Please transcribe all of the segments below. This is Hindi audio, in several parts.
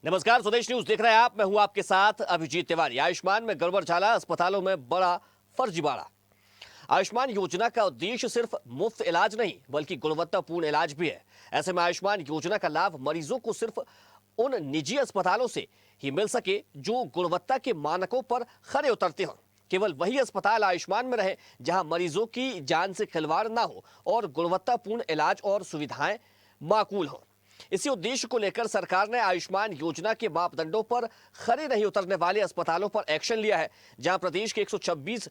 नमस्कार, स्वदेश न्यूज देख रहे हैं आप। मैं हूं आपके साथ अभिजीत तिवारी। आयुष्मान में गड़बड़ झाला, अस्पतालों में बड़ा फर्जीवाड़ा। आयुष्मान योजना का उद्देश्य सिर्फ मुफ्त इलाज नहीं बल्कि गुणवत्तापूर्ण इलाज भी है। ऐसे में आयुष्मान योजना का लाभ मरीजों को सिर्फ उन निजी अस्पतालों से ही मिल सके जो गुणवत्ता के मानकों पर खरे उतरते हों। केवल वही अस्पताल आयुष्मान में रहे जहां मरीजों की जान से खिलवाड़ ना हो और गुणवत्तापूर्ण इलाज और सुविधाएं माकूल हों। इसी उद्देश्य को लेकर सरकार ने आयुष्मान योजना के मापदंडों पर खरे नहीं उतरने वाले अस्पतालों पर एक्शन लिया है। जहां प्रदेश के 126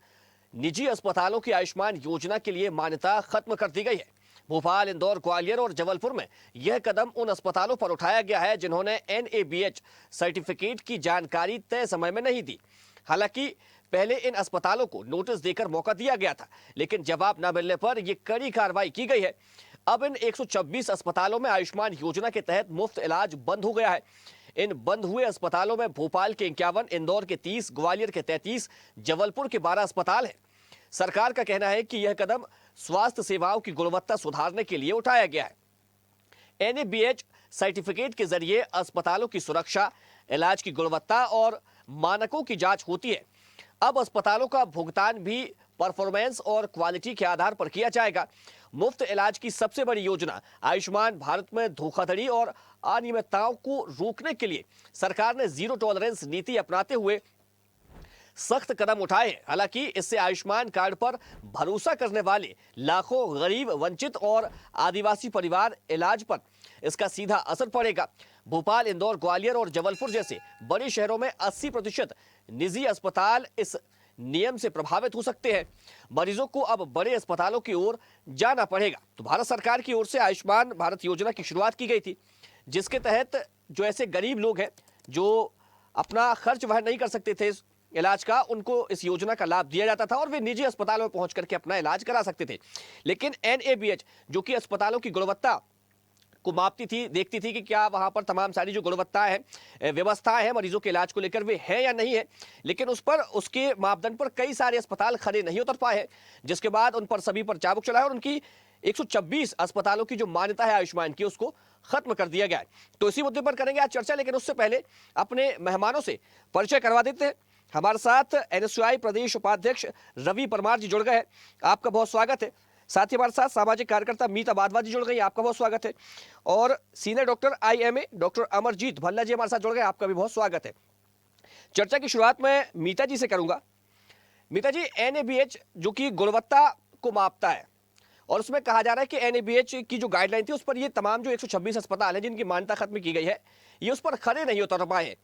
निजी अस्पतालों की आयुष्मान योजना के लिए मान्यता खत्म कर दी गई है। भोपाल, इंदौर, ग्वालियर और जबलपुर में यह कदम उन अस्पतालों पर उठाया गया है जिन्होंने NABH सर्टिफिकेट की जानकारी तय समय में नहीं दी। हालांकि पहले इन अस्पतालों को नोटिस देकर मौका दिया गया था, लेकिन जवाब न मिलने पर यह कड़ी कार्रवाई की गई है। अब इन 126 अस्पतालों में आयुष्मान योजना के तहत मुफ्त इलाज बंद हो गया है। इन बंद हुए अस्पतालों में भोपाल के 51, इंदौर के 30, ग्वालियर के 33, जबलपुर के 12 अस्पताल हैं। सरकार का कहना है कि यह कदम स्वास्थ्य सेवाओं की गुणवत्ता सुधारने के लिए उठाया गया है। NABH सर्टिफिकेट के जरिए अस्पतालों की सुरक्षा, इलाज की गुणवत्ता और मानकों की जांच होती है। अब अस्पतालों का भुगतान भी परफॉर्मेंस और क्वालिटी के आधार पर किया जाएगा। मुफ्त इलाज की सबसे बड़ी योजना आयुष्मान भारत में धोखाधड़ी और अनियमितताओं को रोकने के लिए सरकार ने जीरो टॉलरेंस नीति अपनाते हुए सख्त कदम उठाए हैं। हालांकि इससे आयुष्मान कार्ड पर भरोसा करने वाले लाखों गरीब, वंचित और आदिवासी परिवार इलाज पर इसका सीधा असर पड़ेगा। भोपाल, इंदौर, ग्वालियर और जबलपुर जैसे बड़े शहरों में 80% निजी अस्पताल इस नियम से प्रभावित हो सकते हैं। मरीजों को अब बड़े अस्पतालों की ओर जाना पड़ेगा। तो भारत सरकार की ओर से आयुष्मान भारत योजना की शुरुआत की गई थी, जिसके तहत जो ऐसे गरीब लोग हैं जो अपना खर्च वहन नहीं कर सकते थे इलाज का, उनको इस योजना का लाभ दिया जाता था और वे निजी अस्पतालों में पहुंच करके अपना इलाज करा सकते थे। लेकिन NABH जो कि अस्पतालों की गुणवत्ता को मापती थी, देखती थी कि क्या वहां पर तमाम सारी जो गुणवत्ता है, व्यवस्थाएं हैं मरीजों के इलाज को लेकर, वे है या नहीं है। लेकिन उस पर, उसके मापदंड पर कई सारे अस्पताल खड़े नहीं उतर पाए हैं, जिसके बाद उन पर सभी पर चाबुक चला है और उनकी 126 अस्पतालों की जो मान्यता है आयुष्मान की, उसको खत्म कर दिया गया है। तो इसी मुद्दे पर करेंगे आज चर्चा, लेकिन उससे पहले अपने मेहमानों से परिचय करवा देते हैं। हमारे साथ NSUI प्रदेश उपाध्यक्ष रवि परमार जी जुड़ गए हैं, आपका बहुत स्वागत है। साथ ही हमारे साथ सामाजिक कार्यकर्ता मीता बादवा जी जुड़ गई, आपका बहुत स्वागत है। और senior doctor IMA doctor Amarjeet Bhalla ji हमारे साथ जुड़ गए, आपका भी बहुत स्वागत है। चर्चा की शुरुआत मैं मीता जी से करूंगा। मीता जी, NABH जो कि गुणवत्ता को मापता है और उसमें कहा जा रहा है कि NABH की जो गाइडलाइन थी उस पर ये तमाम जो 126 अस्पताल हैं जिनकी मान्यता खत्म की गई है, ये उस पर खरे नहीं उतर पाए हैं।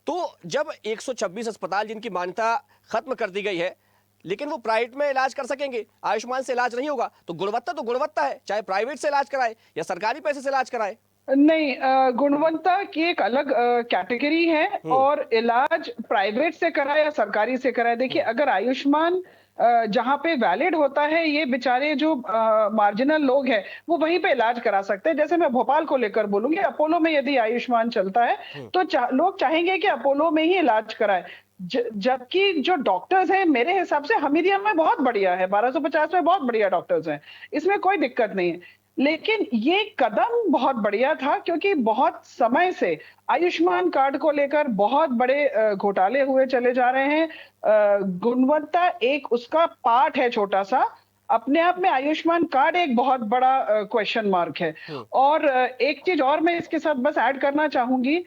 तो जब 126 अस्पताल जिनकी मान्यता खत्म कर दी गई है, लेकिन वो प्राइवेट में इलाज कर सकेंगे, आयुष्मान से इलाज नहीं होगा, तो गुणवत्ता है, चाहे प्राइवेट से इलाज कराए या सरकारी पैसे से इलाज कराए। नहीं, गुणवत्ता की एक अलग कैटेगरी है और इलाज प्राइवेट से कराए या सरकारी से कराए। देखिए, अगर आयुष्मान जहाँ पे वैलिड होता है, ये बेचारे जो मार्जिनल लोग हैं वो वहीं पे इलाज करा सकते हैं। जैसे मैं भोपाल को लेकर बोलूंगी, अपोलो में यदि आयुष्मान चलता है तो लोग चाहेंगे कि अपोलो में ही इलाज कराए। जबकि जो डॉक्टर्स हैं, मेरे हिसाब से हमीदिया में बहुत बढ़िया है, 1250 में बहुत बढ़िया डॉक्टर्स हैं, इसमें कोई दिक्कत नहीं है। लेकिन ये कदम बहुत बढ़िया था क्योंकि बहुत समय से आयुष्मान कार्ड को लेकर बहुत बड़े घोटाले हुए चले जा रहे हैं। गुणवत्ता एक उसका पार्ट है छोटा सा, अपने आप में आयुष्मान कार्ड एक बहुत बड़ा क्वेश्चन मार्क है। और एक चीज और मैं इसके साथ बस ऐड करना चाहूंगी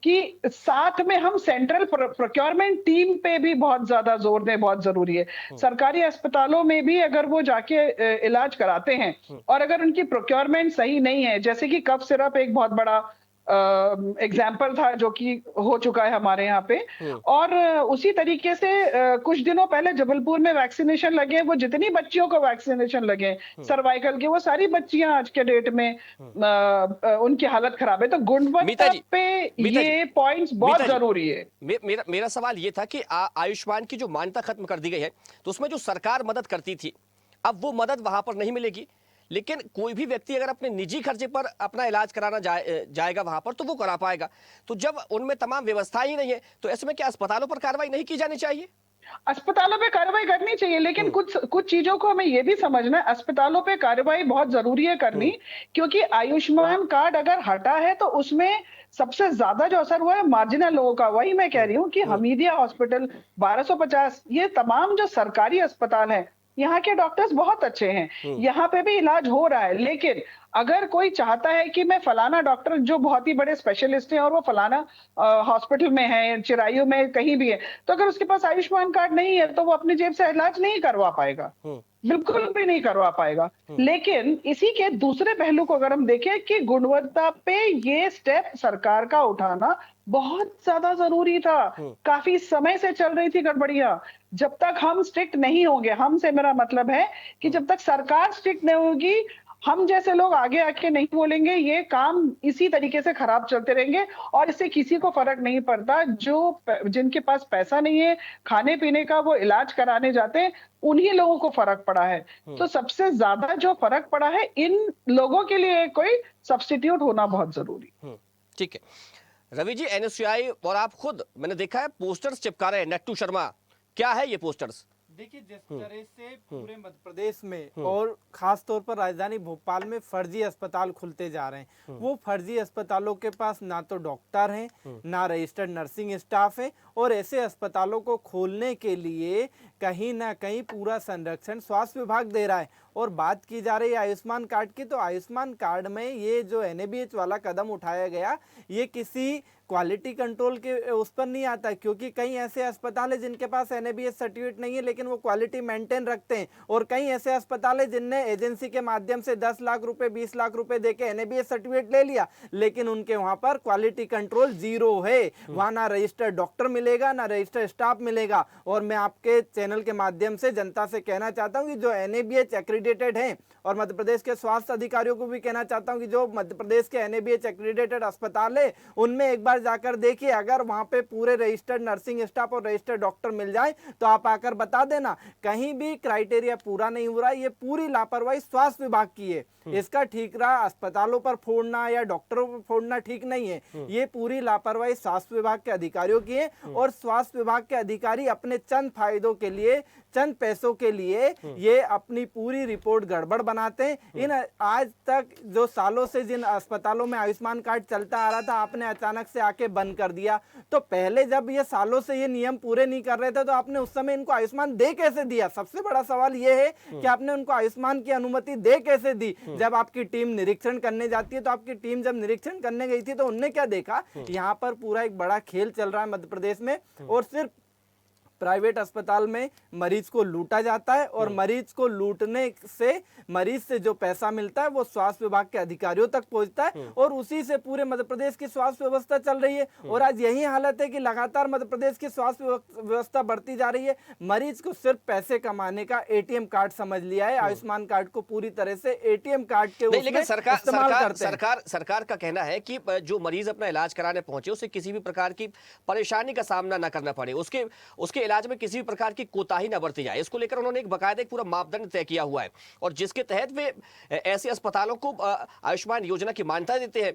कि साथ में हम सेंट्रल प्रोक्योरमेंट टीम पे भी बहुत ज्यादा जोर दें, बहुत जरूरी है। सरकारी अस्पतालों में भी अगर वो जाके इलाज कराते हैं और अगर उनकी प्रोक्योरमेंट सही नहीं है, जैसे कि कफ सिरप एक बहुत बड़ा एग्जाम्पल था जो कि हो चुका है हमारे यहाँ पे, और उसी तरीके से कुछ दिनों पहले जबलपुर में वैक्सीनेशन लगे, वो जितनी बच्चियों को वैक्सीनेशन लगे सर्वाइकल के, वो सारी बच्चियां आज के डेट में उनकी हालत खराब है। तो गुणवत्ता पे ये पॉइंट्स बहुत जरूरी है। मेरा सवाल ये था कि आयुष्मान की जो मान्यता खत्म कर दी गई है, तो उसमें जो सरकार मदद करती थी, अब वो मदद वहां पर नहीं मिलेगी। लेकिन कोई भी व्यक्ति अगर अपने निजी खर्चे पर अपना इलाज कराना जाएगा वहां पर, तो वो करा पाएगा। तो जब उनमें तमाम व्यवस्था ही नहीं है, तो ऐसे में क्या अस्पतालों पर कार्रवाई नहीं की जानी चाहिए? अस्पतालों पे कार्रवाई करनी चाहिए, लेकिन कुछ चीजों को हमें ये भी समझना है, अस्पतालों पे कार्रवाई बहुत जरूरी है करनी, क्योंकि आयुष्मान कार्ड अगर हटा है तो उसमें सबसे ज्यादा जो असर हुआ है मार्जिनल लोगों का। वही मैं कह रही हूँ कि हमीदिया हॉस्पिटल 1250, ये तमाम जो सरकारी अस्पताल हैं, यहाँ के डॉक्टर्स बहुत अच्छे हैं, यहाँ पे भी इलाज हो रहा है। लेकिन अगर कोई चाहता है कि मैं फलाना डॉक्टर जो बहुत ही बड़े स्पेशलिस्ट हैं और वो फलाना हॉस्पिटल में है, चिरायू में, कहीं भी है, तो अगर उसके पास आयुष्मान कार्ड नहीं है तो वो अपनी जेब से इलाज नहीं करवा पाएगा, बिल्कुल भी नहीं करवा पाएगा। लेकिन इसी के दूसरे पहलू को अगर हम देखें कि गुणवत्ता पे ये स्टेप सरकार का उठाना बहुत ज्यादा जरूरी था। काफी समय से चल रही थी गड़बड़ियां। जब तक हम स्ट्रिक्ट नहीं होंगे, हमसे मेरा मतलब है कि जब तक सरकार स्ट्रिक्ट नहीं होगी, हम जैसे लोग आगे आके नहीं बोलेंगे, ये काम इसी तरीके से खराब चलते रहेंगे और इससे किसी को फर्क नहीं पड़ता। जिनके पास पैसा नहीं है खाने पीने का, वो इलाज कराने जाते हैं, उन्हीं लोगों को फर्क पड़ा है। तो सबसे ज्यादा जो फर्क पड़ा है, इन लोगों के लिए कोई सब्स्टिट्यूट होना बहुत जरूरी। ठीक है रवि जी, एनएसयूआई और आप खुद, मैंने देखा है पोस्टर्स चिपका रहे हैं। नट्टू शर्मा, क्या है ये पोस्टर्स? देखिए, जिस तरह से पूरे मध्य प्रदेश में और खास तौर पर राजधानी भोपाल में फर्जी अस्पताल खुलते जा रहे हैं, वो फर्जी अस्पतालों के पास ना तो डॉक्टर हैं, ना रजिस्टर्ड नर्सिंग स्टाफ है, और ऐसे अस्पतालों को खोलने के लिए कहीं ना कहीं पूरा संरक्षण स्वास्थ्य विभाग दे रहा है। और बात की जा रही है आयुष्मान कार्ड की, तो आयुष्मान कार्ड में ये जो एनएबीएच वाला कदम उठाया गया, ये किसी क्वालिटी कंट्रोल के उस पर नहीं आता है, क्योंकि कई ऐसे अस्पताल है जिनके पास एनएबीएच सर्टिफिकेट नहीं है लेकिन वो क्वालिटी मेंटेन रखते हैं, और कई ऐसे अस्पताल है जिनने एजेंसी के माध्यम से 10 लाख रुपए 20 लाख रुपए देके एनएबीएच सर्टिफिकेट ले लिया, लेकिन उनके वहां पर क्वालिटी कंट्रोल जीरो है। वहां ना रजिस्टर्ड डॉक्टर मिलेगा, ना रजिस्टर्ड स्टाफ मिलेगा। और मैं आपके चैनल के माध्यम से जनता से कहना चाहता हूँ कि जो एनएबीएच एक्रीडेटेड है, और मध्य प्रदेश के स्वास्थ्य अधिकारियों को भी कहना चाहता हूं कि जो मध्य प्रदेश के एनएबीएच एक्रीडेटेड अस्पताल है, उनमें एक बार जाकर देखिए, अगर वहां पे पूरे रजिस्टर्ड नर्सिंग स्टाफ और रजिस्टर्ड डॉक्टर मिल जाए तो आप आकर बता देना, कहीं भी क्राइटेरिया पूरा नहीं हो रहा है। ये पूरी लापरवाही स्वास्थ्य विभाग की है। इसका ठीक रहा अस्पतालों पर फोड़ना या डॉक्टरों पर फोड़ना ठीक नहीं है, ये पूरी लापरवाही स्वास्थ्य विभाग के अधिकारियों की है। और स्वास्थ्य विभाग के अधिकारी अपने चंद फायदों के लिए, चंद पैसों के लिए ये अपनी पूरी रिपोर्ट गड़बड़ बनाते हैं। इन आज तक जो सालों से जिन अस्पतालों में आयुष्मान कार्ड चलता आ रहा था, आपने अचानक से आके बंद कर दिया। तो पहले जब ये सालों से ये नियम पूरे नहीं कर रहे थे तो आपने उस समय इनको आयुष्मान दे कैसे दिया? सबसे बड़ा सवाल ये है कि आपने उनको आयुष्मान की अनुमति दे कैसे दी? जब आपकी टीम निरीक्षण करने जाती है, तो आपकी टीम जब निरीक्षण करने गई थी तो उनने क्या देखा? यहाँ पर पूरा एक बड़ा खेल चल रहा है मध्य प्रदेश में, और सिर्फ प्राइवेट अस्पताल में मरीज को लूटा जाता है, और मरीज को लूटने से मरीज से जो पैसा मिलता है वो स्वास्थ्य विभाग के अधिकारियों तक पहुंचता है, और उसी से पूरे मध्य प्रदेश की स्वास्थ्य व्यवस्था चल रही है। और आज यही हालत है कि लगातार मध्य प्रदेश की स्वास्थ्य व्यवस्था बढ़ती जा रही है। मरीज को सिर्फ पैसे कमाने का एटीएम कार्ड समझ लिया है, आयुष्मान कार्ड को पूरी तरह से एटीएम कार्ड के लेकिन सरकार सरकार का कहना है कि जो मरीज अपना इलाज कराने पहुंचे उसे किसी भी प्रकार की परेशानी का सामना न करना पड़े, उसके इलाज में किसी भी प्रकार की कोताही न बरती जाए। इसको लेकर उन्होंने एक बाकायदा पूरा मापदंड तय किया हुआ है, और जिसके तहत वे ऐसे अस्पतालों को आयुष्मान योजना की मान्यता देते हैं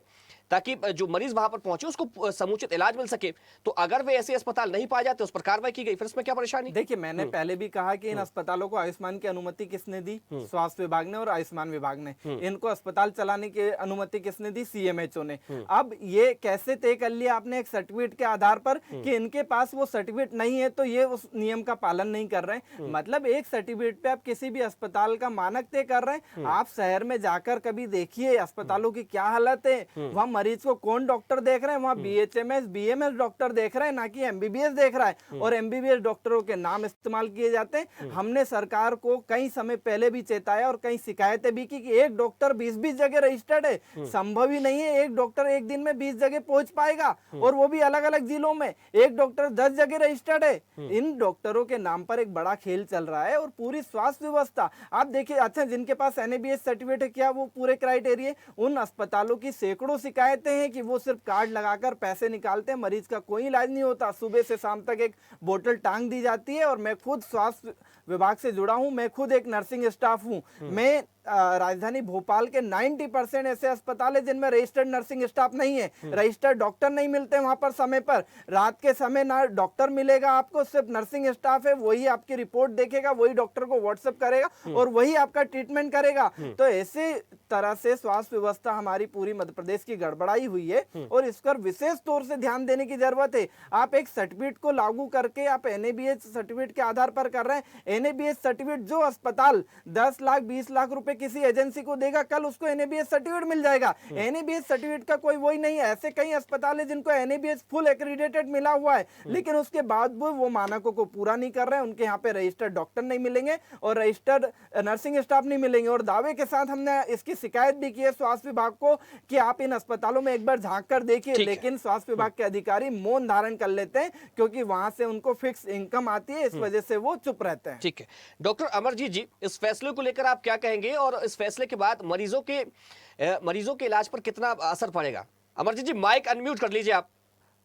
ताकि जो मरीज वहां पर पहुंचे उसको समुचित इलाज मिल सके। तो अगर वे ऐसे अस्पताल नहीं पाए जाते, उस पर कार्रवाई की गई, फिर इसमें क्या परेशानी? देखिए, मैंने पहले भी कहा कि इन अस्पतालों को आयुष्मान की अनुमति किसने दी? स्वास्थ्य विभाग ने और आयुष्मान विभाग ने। इनको अस्पताल चलाने की अनुमति किसने दी? सीएमएचओ ने। अब ये कैसे तय कर लिया आपने एक सर्टिफिकेट के आधार पर कि इनके पास वो सर्टिफिकेट नहीं है तो ये उस नियम का पालन नहीं कर रहे हैं? मतलब एक सर्टिफिकेट पे आप किसी भी अस्पताल का मानक तय कर रहे हैं। आप शहर में जाकर कभी देखिए अस्पतालों की क्या हालत है। वहां मरीज को कौन डॉक्टर देख रहे हैं? वहां बीएचएमएस बीएमएस डॉक्टर देख रहे हैं, ना कि एमबीबीएस देख रहा है। और एमबीबीएस डॉक्टरों के नाम इस्तेमाल किए जाते हैं। हमने सरकार को कई समय पहले भी चेताया और कई शिकायतें भी की कि एक डॉक्टर 20-20 जगह रजिस्टर्ड है। संभव ही नहीं है एक डॉक्टर एक दिन में 20 जगह पहुंच पाएगा, और वो भी अलग अलग जिलों में। एक डॉक्टर 10 जगह रजिस्टर्ड है। इन डॉक्टरों के नाम पर एक बड़ा खेल चल रहा है। और पूरी स्वास्थ्य व्यवस्था आप देखिए, अच्छा जिनके पास एनएबीएच सर्टिफिकेट है, क्या वो पूरे क्राइटेरिया? उन अस्पतालों की सैकड़ों शिकायतें हैं कि वो सिर्फ कार्ड लगाकर पैसे निकालते हैं, मरीज का कोई इलाज नहीं होता। सुबह से शाम तक एक बोतल टांग दी जाती है। और मैं खुद स्वास्थ्य विभाग से जुड़ा हूं, मैं खुद एक नर्सिंग स्टाफ हूं। मैं राजधानी भोपाल के 90% ऐसे अस्पताल है जिनमें रजिस्टर्ड नर्सिंग स्टाफ नहीं है, रजिस्टर्ड डॉक्टर नहीं मिलते वहां पर समय पर। रात के समय ना डॉक्टर मिलेगा आपको, सिर्फ नर्सिंग स्टाफ है, वही आपकी रिपोर्ट देखेगा, वही डॉक्टर को व्हाट्सएप करेगा और वही आपका ट्रीटमेंट करेगा। तो ऐसे तरह से स्वास्थ्य व्यवस्था हमारी पूरी मध्य प्रदेश की गड़बड़ाई हुई है और इस पर विशेष तौर से ध्यान देने की जरूरत है। आप एक सर्टिफिकेट को लागू करके आप एनएबीएच सर्टिफिकेट के आधार पर कर रहे हैं। एनएबीएच सर्टिफिकेट जो अस्पताल 10 लाख 20 लाख रुपए किसी एजेंसी को देगा, कल उसको एनएबीएच सर्टिफिकेट मिल जाएगा। एनएबीएच सर्टिफिकेट का कोई वही नहीं है। ऐसे कई अस्पताल है जिनको एनएबीएच फुल एक्रेडिटेड मिला हुआ है, लेकिन उसके बाद वो मानकों को पूरा नहीं कर रहे हैं। उनके यहाँ पे रजिस्टर्ड डॉक्टर नहीं मिलेंगे और रजिस्टर्ड नर्सिंग स्टाफ नहीं मिलेंगे। और दावे के साथ हमने इसकी शिकायत भी की है स्वास्थ्य विभाग को कि आप इन अस्पतालों में एक बार झांक कर देखिए, लेकिन स्वास्थ्य विभाग के अधिकारी मौन धारण कर लेते हैं क्योंकि वहां से उनको फिक्स इनकम आती है, इस वजह से वो चुप रहते हैं। ठीक है डॉक्टर अमरजीत जी, इस फैसले को लेकर आप क्या कहेंगे और इस फैसले के बाद मरीजों के इलाज पर कितना असर पड़ेगा? अमरजीत जी माइक अनम्यूट कर लीजिए आप।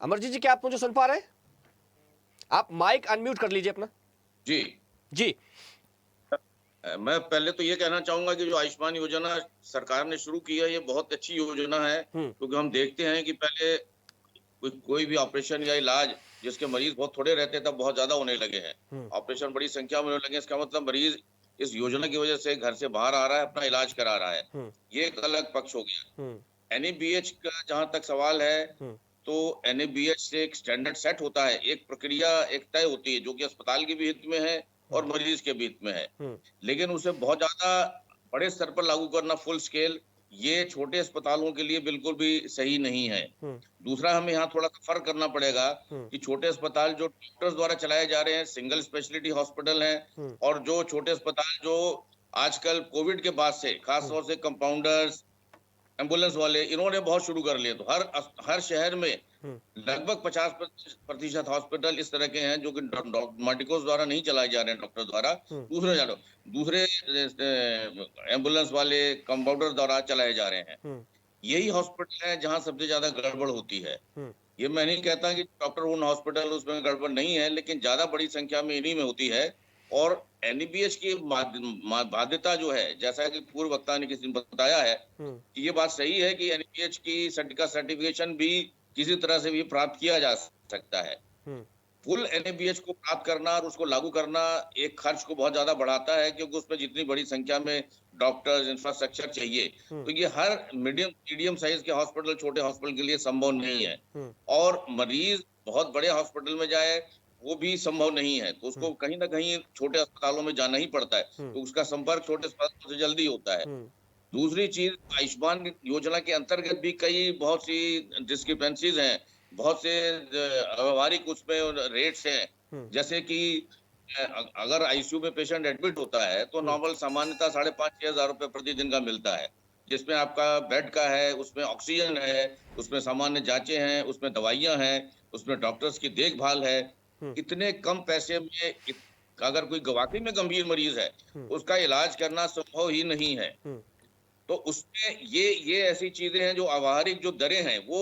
अमरजीत जी क्या आप मुझे सुन पा रहे हैं? आप माइक अनम्यूट कर लीजिए अपना। जी जी मैं पहले तो ये कहना चाहूंगा कि जो आयुष्मान योजना सरकार ने शुरू की है ये बहुत अच्छी योजना है, क्योंकि हम देखते हैं कि पहले कोई भी ऑपरेशन या इलाज जिसके मरीज बहुत थोड़े रहते तब बहुत ज्यादा होने लगे हैं, ऑपरेशन बड़ी संख्या में होने लगे। इसका मतलब मरीज इस योजना की वजह से घर से बाहर आ रहा है, अपना इलाज करा रहा है। ये एक अलग पक्ष हो गया। एनएबीएच का जहां तक सवाल है, तो एनएबीएच से एक स्टैंडर्ड सेट होता है, एक प्रक्रिया एक तय होती है जो कि अस्पताल के भी हित में है और मरीज के भी हित में है। लेकिन उसे बहुत ज्यादा बड़े स्तर पर लागू करना फुल स्केल, ये छोटे अस्पतालों के लिए बिल्कुल भी सही नहीं है। दूसरा हमें यहाँ थोड़ा सा फर्क करना पड़ेगा कि छोटे अस्पताल जो डॉक्टर्स द्वारा चलाए जा रहे हैं, सिंगल स्पेशलिटी हॉस्पिटल हैं, और जो छोटे अस्पताल जो आजकल कोविड के बाद से खास तौर से कंपाउंडर्स, एम्बुलेंस वाले, इन्होंने बहुत शुरू कर लिए। तो हर शहर में लगभग 50% हॉस्पिटल इस तरह के हैं जो कि मेडिकोस द्वारा नहीं चलाए जा रहे हैं, डॉक्टर द्वारा, दूसरे एम्बुलेंस वाले कंपाउंडर द्वारा चलाए जा रहे हैं। यही हॉस्पिटल है जहां सबसे ज्यादा गड़बड़ होती है। ये मैं नहीं कहता कि डॉक्टर उन हॉस्पिटल उसमें गड़बड़ नहीं है, लेकिन ज्यादा बड़ी संख्या में इन्हीं में होती है। और एनएबीएच की बाध्यता जो है, जैसा कि पूर्व वक्ता ने किसी ने बताया है, ये बात सही है कि एनएबीएच की सर्टिफिकेशन भी किसी तरह से भी प्राप्त किया जा सकता है। फुल एनएबीएच को प्राप्त करना और उसको लागू करना एक खर्च को बहुत ज्यादा बढ़ाता है, क्योंकि उसमें जितनी बड़ी संख्या में डॉक्टर्स, इंफ्रास्ट्रक्चर चाहिए, तो ये हर मीडियम साइज के हॉस्पिटल, छोटे हॉस्पिटल के लिए संभव नहीं है। और मरीज बहुत बड़े हॉस्पिटल में जाए वो भी संभव नहीं है, तो उसको कहीं ना कहीं छोटे अस्पतालों में जाना ही पड़ता है, तो उसका संपर्क छोटे अस्पतालों से जल्दी होता है। दूसरी चीज, आयुष्मान योजना के अंतर्गत भी कई बहुत सी डिस्क्रिपेंसीज हैं, बहुत से व्यवहारिक उसमें रेट्स हैं। जैसे कि अगर आईसीयू में पेशेंट एडमिट होता है तो नॉर्मल सामान्यतः 5,500-6 हजार रुपए प्रतिदिन का मिलता है, जिसमें आपका बेड का है, उसमें ऑक्सीजन है, उसमें सामान्य जांचें हैं, उसमें दवाइयां हैं, उसमें डॉक्टर्स की देखभाल है। इतने कम पैसे में अगर कोई वाकई में गंभीर मरीज है, उसका इलाज करना संभव ही नहीं है। तो उसमें ये ऐसी चीजें हैं जो अव्यावहारिक जो दरें हैं, वो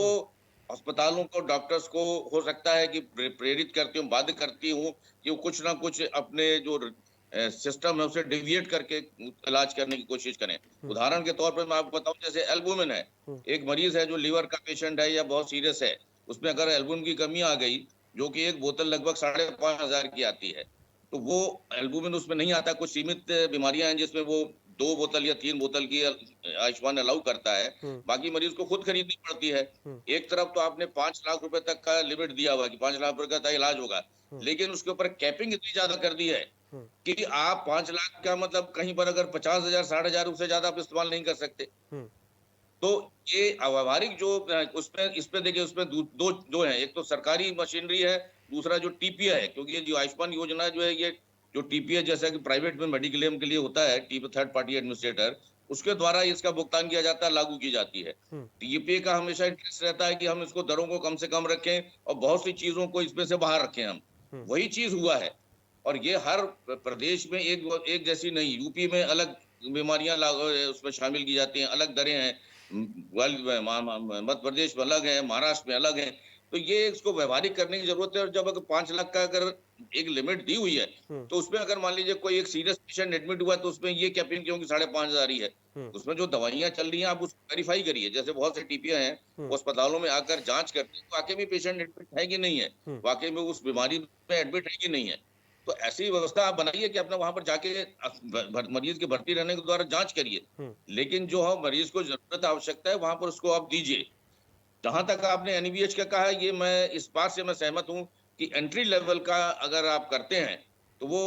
अस्पतालों को, डॉक्टर्स को हो सकता है कि प्रेरित करती हूँ, बाध्य करती हूँ कि वो कुछ ना कुछ अपने जो सिस्टम है उसे डिविएट करके इलाज करने की कोशिश करें। उदाहरण के तौर पर मैं आपको बताऊं, जैसे एल्बुमिन है, एक मरीज है जो लीवर का पेशेंट है या बहुत सीरियस है, उसमें अगर एल्बुमिन की कमी आ गई, जो कि एक बोतल लगभग 5,500 की आती है, तो वो एल्बुमिन उसमें नहीं आता। कुछ सीमित बीमारियां हैं जिसमें वो 2 बोतल या 3 बोतल की आयुष्मान अलाउ करता है, बाकी मरीज को खुद खरीदनी पड़ती है। एक तरफ तो आपने 5 लाख रुपए तक का लिमिट दिया हुआ कि 5 लाख रुपए का इलाज होगा, लेकिन उसके ऊपर कैपिंग इतनी ज्यादा कर दी है कि आप 5 लाख का मतलब कहीं पर अगर 50,000, 60,000 उससे ज्यादा आप इस्तेमाल नहीं कर सकते। तो ये अव्यावहारिक जो उसमें, इस पे देखिए, उसमें दो है, एक तो सरकारी मशीनरी है, दूसरा जो टीपीए है, क्योंकि ये जो आयुष्मान योजना जो है, ये जो टीपीए जैसा कि प्राइवेट में मेडिक्लेम के लिए होता है, थर्ड पार्टी एडमिनिस्ट्रेटर, उसके द्वारा इसका भुगतान किया जाता है, लागू की जाती है। टीपीए का हमेशा इंटरेस्ट रहता है कि हम इसको दरों को कम से कम रखें और बहुत सी चीजों को इसमें से बाहर रखें हम। वही चीज हुआ है, और ये हर प्रदेश में एक जैसी नहीं। यूपी में अलग बीमारियां उसमें शामिल की जाती हैं, अलग दरें हैं, मध्य प्रदेश में अलग है, महाराष्ट्र में अलग है। तो ये इसको व्यवहारिक करने की जरूरत है। और जब अगर 5 लाख का अगर एक लिमिट दी हुई है, तो उसमें अगर मान लीजिए कोई एक सीरियस पेशेंट एडमिट हुआ, तो उसमें ये कैपिंग क्यों कि 5,500 ही है। उसमें जो दवाइयां चल रही हैं आप उसको वेरीफाई करिए। जैसे बहुत से टीपियां हैं, वो अस्पतालों में आकर जांच करते हैं, वाकई में पेशेंट एडमिट है कि नहीं है, वाकई में उस बीमारी में एडमिट है कि नहीं है। तो ऐसी व्यवस्था आप बनाइए कि अपना वहां पर जाके मरीज के भर्ती रहने के द्वारा जांच करिए। लेकिन जो है मरीज को जरूरत आवश्यकता है वहां पर उसको आप दीजिए। जहां तक आपने एनईबीएच का कहा, ये मैं इस बात से मैं सहमत हूं कि एंट्री लेवल का अगर आप करते हैं तो वो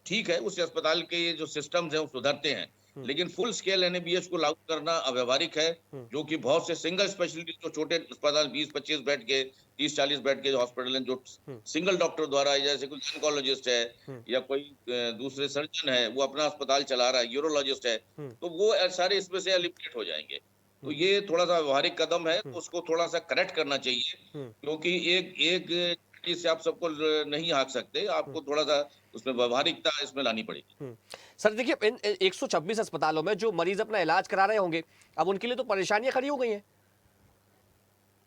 ठीक है, उस अस्पताल के जो सिस्टम्स हैं वो सुधरते हैं। लेकिन फुल स्केल एनईबीएच को लागू करना अव्यवहारिक है, जो कि बहुत से सिंगल स्पेशलिटी जो छोटे अस्पताल 20-25 बेड के 30-40 बेड के हॉस्पिटल हैं, जो सिंगल डॉक्टर द्वारा, जैसे कोई गायनेकोलॉजिस्ट है या कोई दूसरे सर्जन है वो अपना अस्पताल चला रहा है, यूरोलॉजिस्ट है, तो वो सारे इसमें से एलिमिनेट हो जाएंगे। तो ये थोड़ा सा व्यवहारिक कदम है, तो उसको थोड़ा सा करेक्ट करना चाहिए, क्योंकि एक एक चीज से आप सबको नहीं हाँक सकते, आपको थोड़ा सा उसमें व्यवहारिकता इसमें लानी पड़ेगी। सर देखिए, इन 126 अस्पतालों में जो मरीज अपना इलाज करा रहे होंगे, अब उनके लिए तो परेशानियां खड़ी हो गई हैं।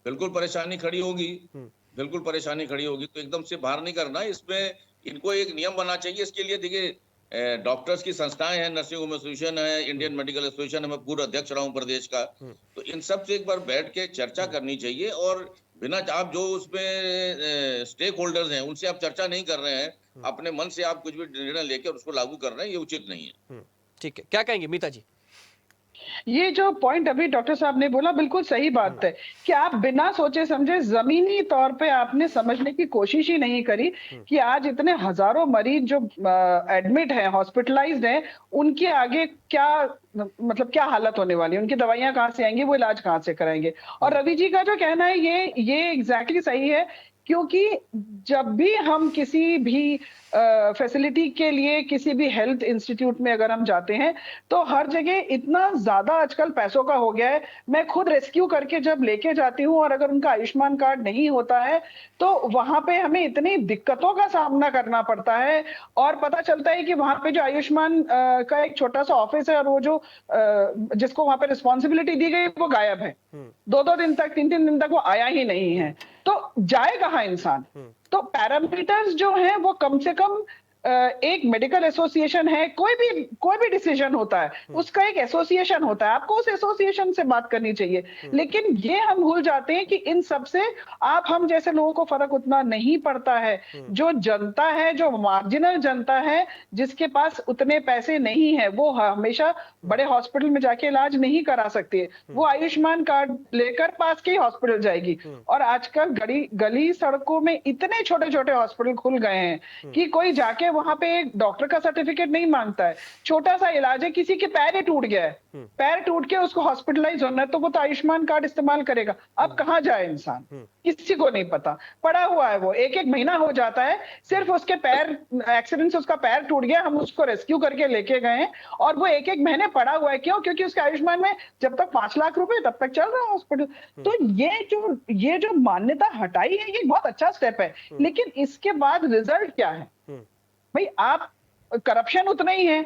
बिल्कुल परेशानी खड़ी होगी, बिल्कुल परेशानी खड़ी होगी, तो एकदम से बाहर नहीं करना। इसमें इनको एक नियम बनना चाहिए। इसके लिए देखिए, डॉक्टर्स की संस्थाएं हैं, नर्सिंग होम एसोसिएशन है, इंडियन मेडिकल एसोसिएशन है, मैं पूर्व अध्यक्ष रहा हूं प्रदेश का। तो इन सब से एक बार बैठ के चर्चा करनी चाहिए, और बिना आप जो उसमें स्टेक होल्डर्स हैं उनसे आप चर्चा नहीं कर रहे हैं, अपने मन से आप कुछ भी निर्णय लेकर उसको लागू कर रहे हैं, ये उचित नहीं है। ठीक है, क्या कहेंगे मीता जी? ये जो पॉइंट अभी डॉक्टर साहब ने बोला बिल्कुल सही बात है कि आप बिना सोचे समझे जमीनी तौर पे आपने समझने की कोशिश ही नहीं करी कि आज इतने हजारों मरीज जो एडमिट हैं, हॉस्पिटलाइज्ड हैं, उनके आगे क्या मतलब क्या हालत होने वाली है, उनकी दवाइयां कहाँ से आएंगी, वो इलाज कहाँ से कराएंगे। और रवि जी का जो कहना है ये एग्जैक्टली सही है, क्योंकि जब भी हम किसी भी फैसिलिटी के लिए किसी भी हेल्थ इंस्टीट्यूट में अगर हम जाते हैं तो हर जगह इतना ज्यादा आजकल पैसों का हो गया है। मैं खुद रेस्क्यू करके जब लेके जाती हूँ और अगर उनका आयुष्मान कार्ड नहीं होता है तो वहां पे हमें इतनी दिक्कतों का सामना करना पड़ता है, और पता चलता है कि वहां पे जो आयुष्मान का एक छोटा सा ऑफिस है और वो जो जिसको वहां पे रिस्पॉन्सिबिलिटी दी गई वो गायब है। 2-2 दिन तक, 3-3 दिन तक वो आया ही नहीं है, तो जाए कहाँ इंसान। तो पैरामीटर्स जो हैं वो कम से कम एक मेडिकल एसोसिएशन है, कोई भी डिसीजन होता है उसका एक एसोसिएशन होता है, आपको उस एसोसिएशन से बात करनी चाहिए। लेकिन ये हम भूल जाते हैं कि इन सब से आप हम जैसे लोगों को फर्क उतना नहीं पड़ता है। जो जनता है, जो मार्जिनल जनता है, जिसके पास उतने पैसे नहीं है, वो हमेशा बड़े हॉस्पिटल में जाके इलाज नहीं करा सकती है, वो आयुष्मान कार्ड लेकर पास के ही हॉस्पिटल जाएगी। और आजकल गली सड़कों में इतने छोटे छोटे हॉस्पिटल खुल गए हैं कि कोई जाके वहां पे एक डॉक्टर का सर्टिफिकेट नहीं मांगता है। छोटा सा इलाज है, किसी के पैर ही टूट गया है, पैर टूट के उसको हॉस्पिटलाइज होना है, तो वो तो आयुष्मान कार्ड इस्तेमाल करेगा। अब कहाँ जाए इंसान, किसी को नहीं पता, पड़ा हुआ है वो, एक महीना हो जाता है, सिर्फ उसके पैर एक्सीडेंट से उसका पैर टूट गया, हम उसको रेस्क्यू करके लेके गए हैं और वो एक महीने पड़ा हुआ है। क्यों? क्योंकि उसके आयुष्मान में जब तक 5 लाख रुपए तब तक चल रहा है हॉस्पिटल। तो ये जो मान्यता हटाई है, ये बहुत अच्छा स्टेप है, लेकिन इसके बाद रिजल्ट क्या है भाई? आप करप्शन उतना ही है,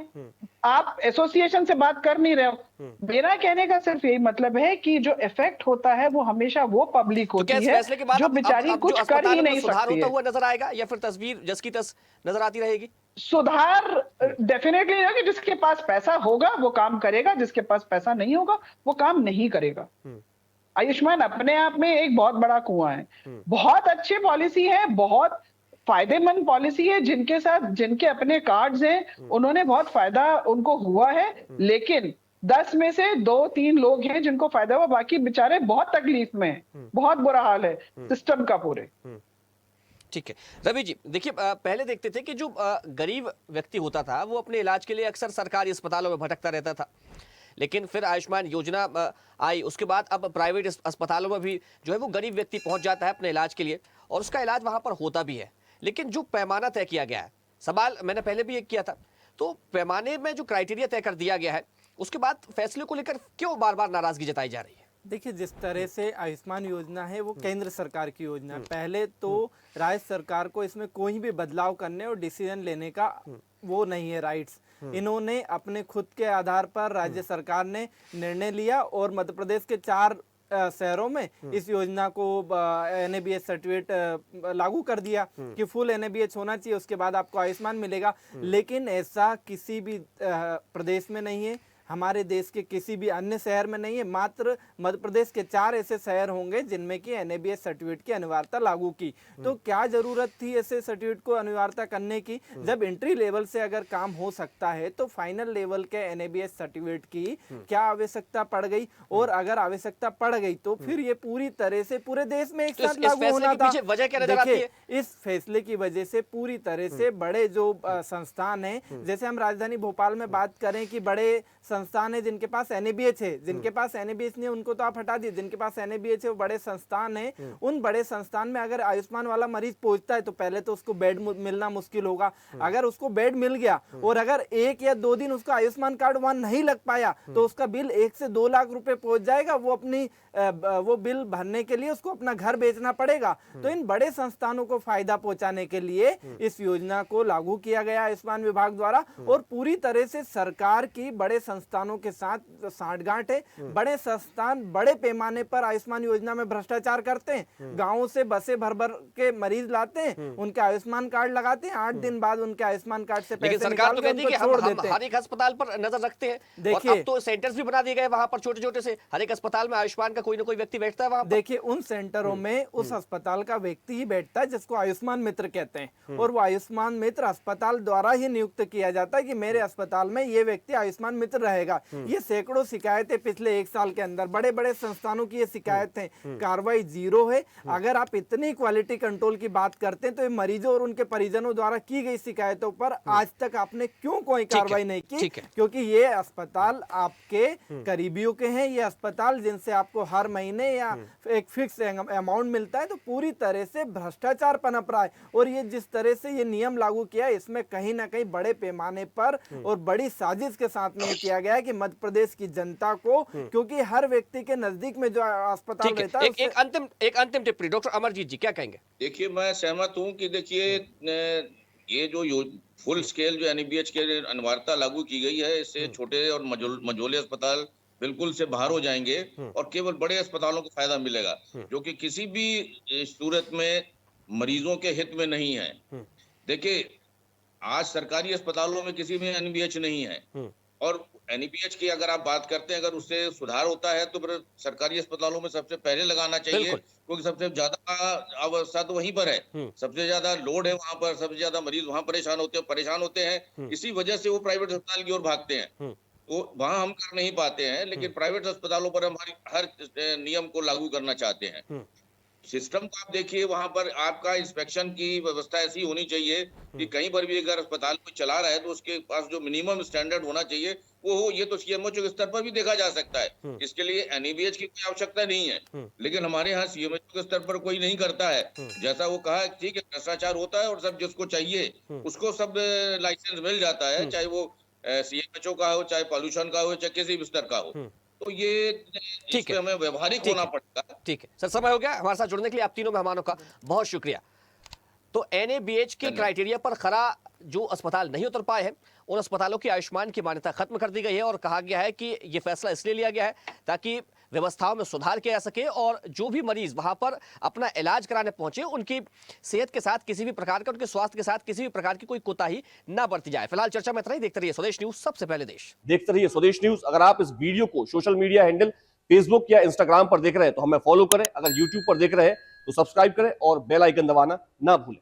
आप एसोसिएशन से बात कर नहीं रहे हो। मेरा कहने का सिर्फ यही मतलब है कि जो इफेक्ट होता है वो हमेशा वो पब्लिक होती है फैसले के बाद जो बेचारी कुछ कर ही नहीं सुधार सकती होता है। हुआ नजर आएगा या फिर तस्वीर जस की तस नजर आती रहेगी? सुधार डेफिनेटली है कि जिसके पास पैसा होगा वो काम करेगा, जिसके पास पैसा नहीं होगा वो काम नहीं करेगा। आयुष्मान अपने आप में एक बहुत बड़ा कुआं है, बहुत अच्छी पॉलिसी है, बहुत फायदेमंद पॉलिसी है, जिनके साथ जिनके अपने कार्ड्स हैं उन्होंने बहुत फायदा उनको हुआ है, लेकिन 10 में से 2-3 लोग हैं जिनको फायदा हुआ, बाकी बेचारे बहुत तकलीफ में हैं, बहुत बुरा हाल है सिस्टम का पूरे। ठीक है रवि जी, देखिए पहले देखते थे कि जो गरीब व्यक्ति होता था वो अपने इलाज के लिए अक्सर सरकारी अस्पतालों में भटकता रहता था, लेकिन फिर आयुष्मान योजना आई, उसके बाद अब प्राइवेट अस्पतालों में भी जो है वो गरीब व्यक्ति पहुंच जाता है अपने इलाज के लिए और उसका इलाज वहां पर होता भी है। लेकिन जो पैमाना तय किया गया है, सवाल मैंने पहले भी एक किया था, तो पैमाने में जो क्राइटेरिया तय कर दिया गया है उसके बाद फैसले को लेकर क्यों बार बार नाराजगी जताई जा रही है? देखिए, जिस तरह से आयुष्मान योजना है वो केंद्र सरकार की योजना है। पहले तो राज्य सरकार को इसमें कोई भी बदलाव करने और डिसीजन लेने का वो नहीं है राइट्स। इन्होंने अपने खुद के आधार पर राज्य सरकार ने निर्णय लिया और मध्य प्रदेश के 4 शहरों में इस योजना को NABH सर्टिफिकेट लागू कर दिया कि फुल NABH होना चाहिए, उसके बाद आपको आयुष्मान मिलेगा। लेकिन ऐसा किसी भी प्रदेश में नहीं है, हमारे देश के किसी भी अन्य शहर में नहीं है। मात्र मध्य प्रदेश के 4 ऐसे शहर होंगे जिनमें कि NABH सर्टिफिकेट की अनिवार्यता लागू की। तो क्या जरूरत थी ऐसे सर्टिफिकेट को अनिवार्यता करने की? जब एंट्री लेवल से अगर काम हो सकता है तो फाइनल लेवल के NABH सर्टिफिकेट की क्या आवश्यकता पड़ गई? और अगर आवश्यकता पड़ गई तो फिर ये पूरी तरह से पूरे देश में एक साथ लागू होना था। देखिए, इस फैसले की वजह से पूरी तरह से बड़े जो संस्थान है, जैसे हम राजधानी भोपाल में बात करें कि बड़े संस्थान है जिनके पास NABH है, जिनके पास NABH नहीं उनको तो आप हटा दिए, जिनके पास NABH है वो बड़े संस्थान है। उन बड़े संस्थान में अगर आयुष्मान वाला मरीज पहुंचता है तो पहले तो उसको बेड मिलना मुश्किल होगा। अगर उसको बेड मिल गया और अगर 1 या 2 दिन उसका आयुष्मान कार्ड वहां नहीं लग पाया तो उसका बिल 1 से 2 लाख रुपए पहुंच जाएगा। वो बिल भरने के लिए उसको अपना घर बेचना पड़ेगा। तो इन बड़े संस्थानों को फायदा पहुंचाने के लिए इस योजना को लागू किया गया आयुष्मान विभाग द्वारा। और पूरी तरह से सरकार की बड़े संस्थानों के साथ साठगांठ है। बड़े संस्थान बड़े पैमाने पर आयुष्मान योजना में भ्रष्टाचार करते हैं। गांवों से बसें भर भर के मरीज लाते हैं, उनके आयुष्मान कार्ड लगाते हैं, 8 दिन बाद उनके आयुष्मान कार्ड से पैसे निकाल के उनको छोड़ देते हैं। हर एक अस्पताल पर नजर रखते हैं। देखिए, अब तो सेंटर्स भी बना दिए गए वहां पर छोटे-छोटे से, हर एक अस्पताल में आयुष्मान का कोई ना कोई व्यक्ति बैठता है वहां पर। देखिए, उन सेंटरों में उस अस्पताल का व्यक्ति ही बैठता है जिसको आयुष्मान मित्र कहते हैं। और वो आयुष्मान मित्र अस्पताल द्वारा ही नियुक्त किया जाता है कि मेरे अस्पताल में ये व्यक्ति आयुष्मान मित्र रहेगा। ये सैकड़ों शिकायतें पिछले 1 साल के अंदर बड़े बड़े संस्थानों की ये शिकायत है, कार्रवाई 0 है। अगर आप इतनी क्वालिटी कंट्रोल की बात करते हैं तो ये मरीजों और उनके परिजनों द्वारा की गई शिकायतों पर आज तक आपने क्यों कोई कार्रवाई नहीं की? क्योंकि ये अस्पताल आपके करीबियों के हैं, ये अस्पताल जिनसे आपको हर महीने या एक फिक्स अमाउंट मिलता है। तो पूरी तरह से भ्रष्टाचार पनप रहा है। और ये जिस तरह से ये नियम लागू किया है इसमें कहीं ना कहीं बड़े पैमाने पर और बड़ी साजिश के साथ में किया गया है कि मध्य प्रदेश की जनता को, क्योंकि हर व्यक्ति के नजदीक में जो अस्पताल रहता है। एक अंतिम टिप्पणी डॉक्टर अमरजीत जी, क्या कहेंगे? देखिए, मैं सहमत हूं कि देखिए ये जो फुल स्केल जो NABH के अनिवार्यता लागू की गई है, इससे छोटे और मझोले अस्पताल बिल्कुल से बाहर हो जाएंगे और केवल बड़े अस्पतालों को फायदा मिलेगा, जो कि किसी भी सूरत में मरीजों के हित में नहीं है। देखिए, आज सरकारी अस्पतालों में किसी में NABH नहीं है और NABH की अगर आप बात करते हैं, अगर उससे सुधार होता है तो फिर सरकारी अस्पतालों में सबसे पहले लगाना चाहिए, क्योंकि सबसे ज्यादा अवस्था तो वहीं पर है, सबसे ज्यादा लोड है वहां पर, सबसे ज्यादा मरीज वहां परेशान होते हैं। इसी वजह से वो प्राइवेट अस्पताल की ओर भागते हैं। वो वहां हम कर नहीं पाते हैं, लेकिन प्राइवेट अस्पतालों पर हमारी हर नियम को लागू करना चाहते हैं। सिस्टम को आप देखिए, वहां पर आपका इंस्पेक्शन की व्यवस्था ऐसी होनी चाहिए कि कहीं पर भी अगर अस्पताल को चला रहा है तो उसके पास जो मिनिमम स्टैंडर्ड होना चाहिए वो हो। ये तो CMHO के स्तर पर भी देखा जा सकता है, इसके लिए NABH की कोई आवश्यकता नहीं है। लेकिन हमारे यहाँ CMHO के स्तर पर कोई नहीं करता है। जैसा वो कहा, ठीक है, भ्रष्टाचार होता है और सब जिसको चाहिए उसको सब लाइसेंस मिल जाता है, चाहे वो CMHO का हो, चाहे पॉल्यूशन का हो, चाहे किसी भी स्तर का हो। तो ये इसमें हमें व्यवहारिक होना पड़ेगा। ठीक है सर, समय हो गया। हमारे साथ जुड़ने के लिए आप तीनों मेहमानों का बहुत शुक्रिया। तो NABH के क्राइटेरिया पर खरा जो अस्पताल नहीं उतर पाए हैं, उन अस्पतालों की आयुष्मान की मान्यता खत्म कर दी गई है और कहा गया है कि यह फैसला इसलिए लिया गया है ताकि व्यवस्थाओं में सुधार किया जा सके और जो भी मरीज वहां पर अपना इलाज कराने पहुंचे उनकी सेहत के साथ किसी भी प्रकार का, उनके स्वास्थ्य के साथ किसी भी प्रकार की कोई कोताही ना बरती जाए। फिलहाल चर्चा में इतना ही। देखते रहिए स्वदेश न्यूज, सबसे पहले देश। देखते रहिए स्वदेश न्यूज। अगर आप इस वीडियो को सोशल मीडिया हैंडल फेसबुक या इंस्टाग्राम पर देख रहे हैं तो हमें फॉलो करें। अगर यूट्यूब पर देख रहे हैं तो सब्सक्राइब करें और बेल आइकन दबाना ना भूलें।